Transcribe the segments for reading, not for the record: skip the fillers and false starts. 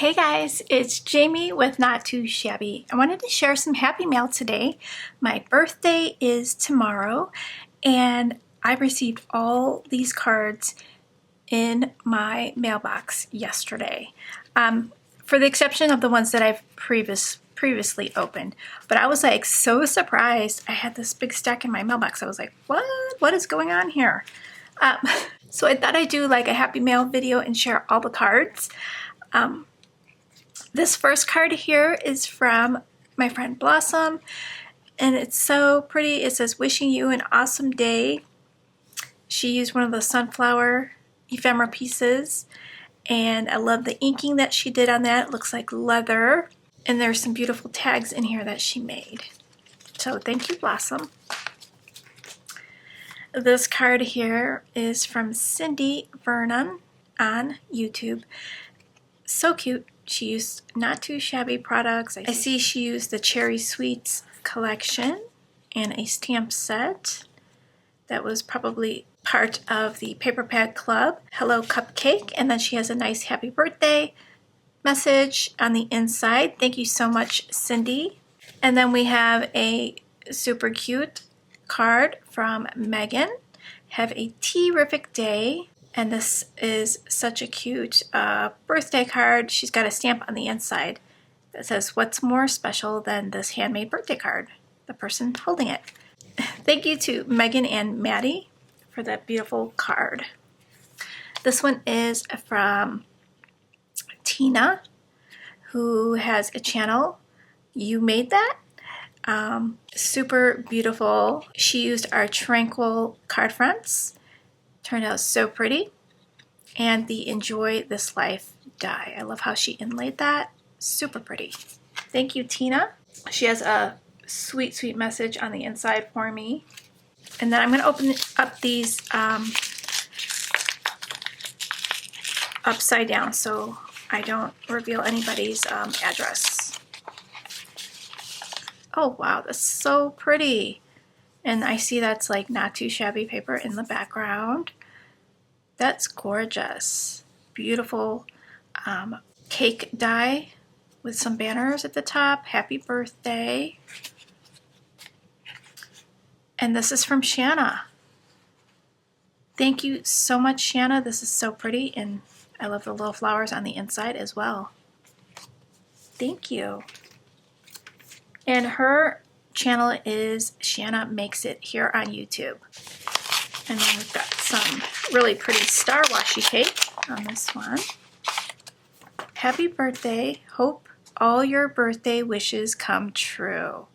Hey guys, it's Jamie with Not Too Shabby. I wanted to share some happy mail today. My birthday is tomorrow and I received all these cards in my mailbox yesterday. For the exception of the ones that I've previously opened. But I was like so surprised. I had this big stack in my mailbox. I was like, what is going on here? So I thought I'd do like a happy mail video and share all the cards. This first card here is from my friend Blossom, and it's so pretty. It says, wishing you an awesome day. She used one of the sunflower ephemera pieces, and I love the inking that she did on that. It looks like leather, and there's some beautiful tags in here that she made. So thank you, Blossom. This card here is from Cindy Vernon on YouTube. So cute. She used Not Too Shabby products. I see she used the Cherry Sweets collection and a stamp set that was probably part of the Paper Pad Club. Hello Cupcake, and then she has a nice happy birthday message on the inside. Thank you so much, Cindy. And then we have a super cute card from Megan. Have a terrific day. And this is such a cute birthday card. She's got a stamp on the inside that says, what's more special than this handmade birthday card? The person holding it. Thank you to Megan and Maddie for that beautiful card. This one is from Tina, who has a channel. You Made That? Super beautiful. She used our Tranquil card fronts. Turned out so pretty. And the Enjoy This Life die. I love how she inlaid that. Super pretty. Thank you, Tina. She has a sweet, sweet message on the inside for me. And then I'm going to open up these upside down so I don't reveal anybody's address. Oh, wow. That's so pretty. And I see that's like Not Too Shabby paper in the background. That's gorgeous. Beautiful cake die with some banners at the top. Happy birthday. And this is from Shanna. Thank you so much, Shanna. This is so pretty, and I love the little flowers on the inside as well. Thank you. And her channel is Shanna Makes It here on YouTube. And then we've got some really pretty star washi tape on this one. Happy birthday. Hope all your birthday wishes come true.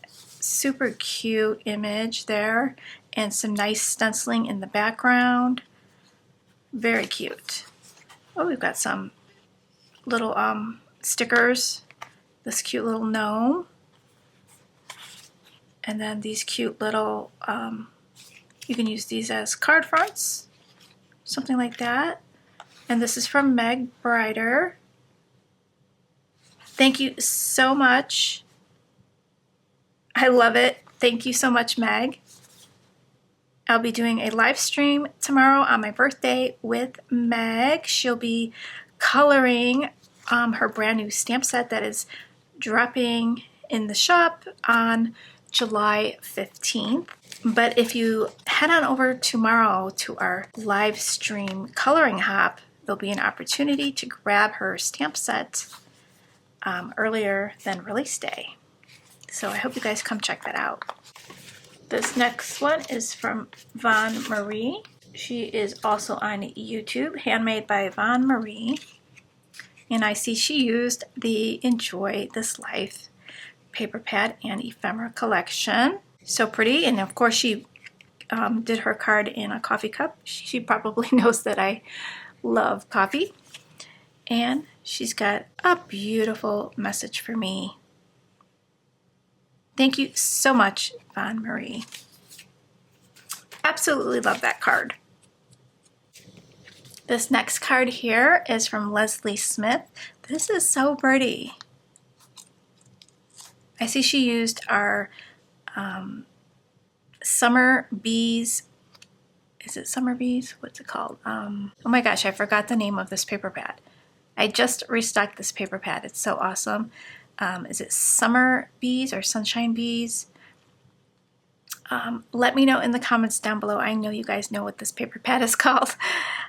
Super cute image there, and some nice stenciling in the background. Very cute. Oh, we've got some little stickers. This cute little gnome. And then these cute little, you can use these as card fronts, something like that. And this is from Meg Brightider. Thank you so much. I love it. Thank you so much, Meg. I'll be doing a live stream tomorrow on my birthday with Meg. She'll be coloring her brand new stamp set that is dropping in the shop on July 15th. But if you head on over tomorrow to our live stream coloring hop, there'll be an opportunity to grab her stamp set earlier than release day. So I hope you guys come check that out. This next one is from Von Marie. She is also on YouTube, Handmade by Von Marie. And I see she used the Enjoy This Life paper pad and ephemera collection. So pretty. And of course she did her card in a coffee cup. She probably knows that I love coffee. And she's got a beautiful message for me. Thank you so much, Von Marie. Absolutely love that card. This next card here is from Leslie Smith. This is so pretty. I see she used our Summer Bees. Is it Summer Bees? What's it called? Oh my gosh, I forgot the name of this paper pad. I just restocked this paper pad. It's so awesome. Is it Summer Bees or Sunshine Bees? Let me know in the comments down below. I know you guys know what this paper pad is called.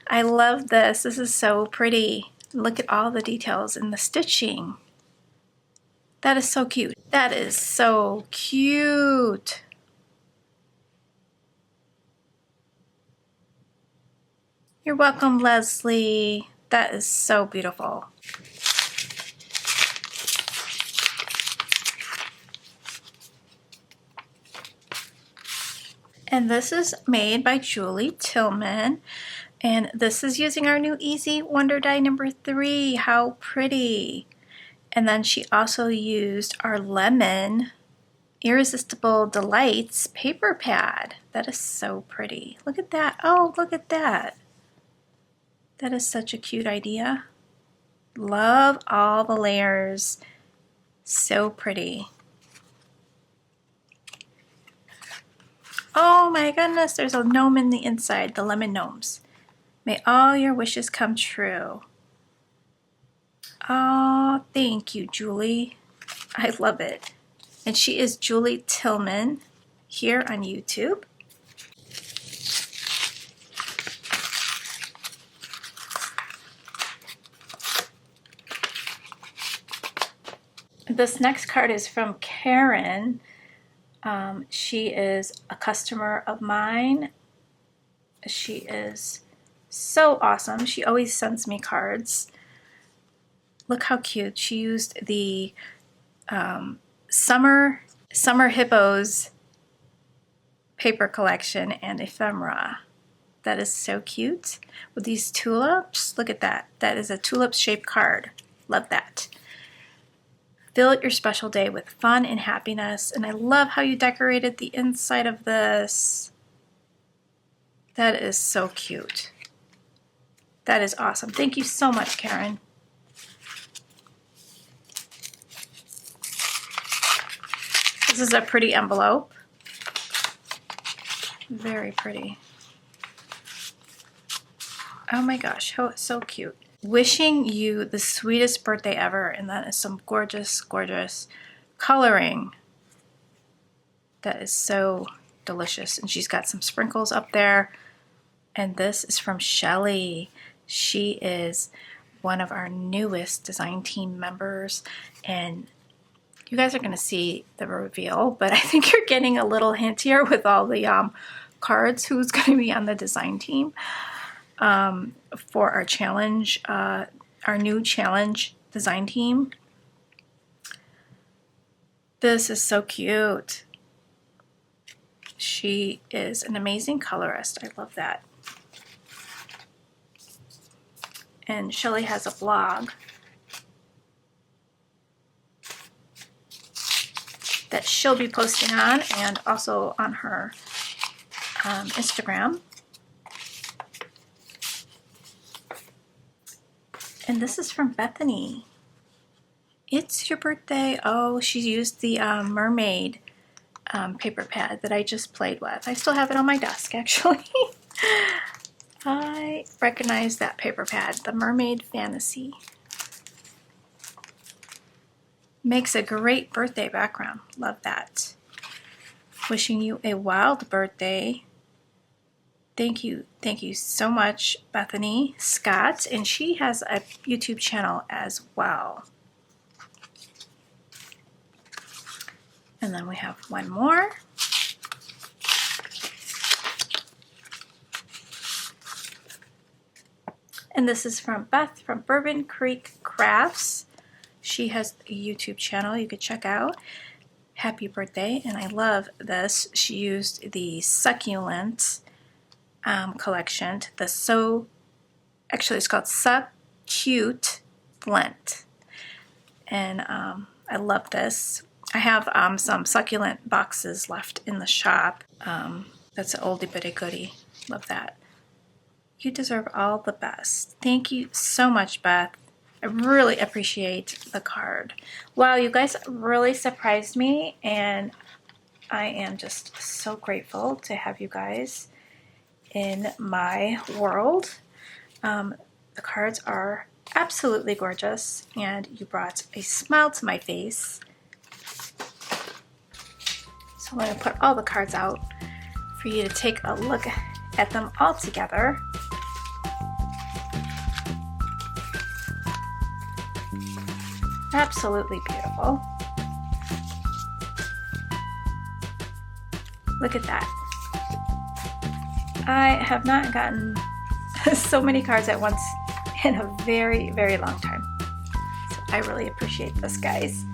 I love this. This is so pretty. Look at all the details in the stitching. That is so cute. That is so cute. You're welcome, Leslie. That is so beautiful. And this is made by Julie Tilman. And this is using our new Easy Wonder Die number 3. How pretty. And then she also used our Lemon Irresistible Delights paper pad. That is so pretty. Look at that. Oh, look at that. That is such a cute idea. Love all the layers. So pretty. Oh my goodness, there's a gnome in the inside, the lemon gnomes. May all your wishes come true. Oh, thank you, Julie. I love it. And she is Julie Tilman here on YouTube. This next card is from Karen. She is a customer of mine. She is so awesome. She always sends me cards. Look how cute. She used the Summer Hippos paper collection and ephemera. That is so cute. With these tulips, look at that. That is a tulip-shaped card. Love that. Fill your special day with fun and happiness. And I love how you decorated the inside of this. That is so cute. That is awesome. Thank you so much, Karen. This is a pretty envelope. Very pretty. Oh my gosh, how so cute. Wishing you the sweetest birthday ever, and that is some gorgeous, gorgeous coloring. That is so delicious. And she's got some sprinkles up there. And this is from Shelly. She is one of our newest design team members, and you guys are going to see the reveal, but I think you're getting a little hint here with all the cards who's going to be on the design team for our challenge, our new challenge design team. This is so cute. She is an amazing colorist. I love that. And Shelly has a blog that she'll be posting on, and also on her Instagram. And this is from Bethany. It's your birthday. Oh, she used the mermaid paper pad that I just played with. I still have it on my desk, actually. I recognize that paper pad, the Mermaid Fantasy. Makes a great birthday background. Love that. Wishing you a wild birthday. Thank you so much, Bethany Scott. And she has a YouTube channel as well. And then we have one more. And this is from Beth from Bourbon Creek Crafts. She has a YouTube channel you could check out. Happy birthday. And I love this. She used the succulent collection. Actually it's called Succulent Lent. And I love this. I have some succulent boxes left in the shop. That's an oldie but a goodie. Love that. You deserve all the best. Thank you so much, Beth. I really appreciate the card. Wow, you guys really surprised me, and I am just so grateful to have you guys in my world. The cards are absolutely gorgeous, and you brought a smile to my face. So I'm going to put all the cards out for you to take a look at them all together. Absolutely beautiful. Look at that. I have not gotten so many cards at once in a very, very long time. So I really appreciate this, guys.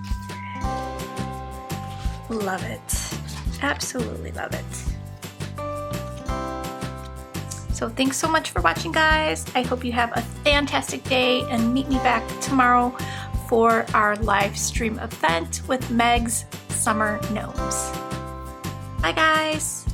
Love it. Absolutely love it. So thanks so much for watching, guys. I hope you have a fantastic day and meet me back tomorrow for our live stream event with Meg's Summer Gnomes. Bye, guys.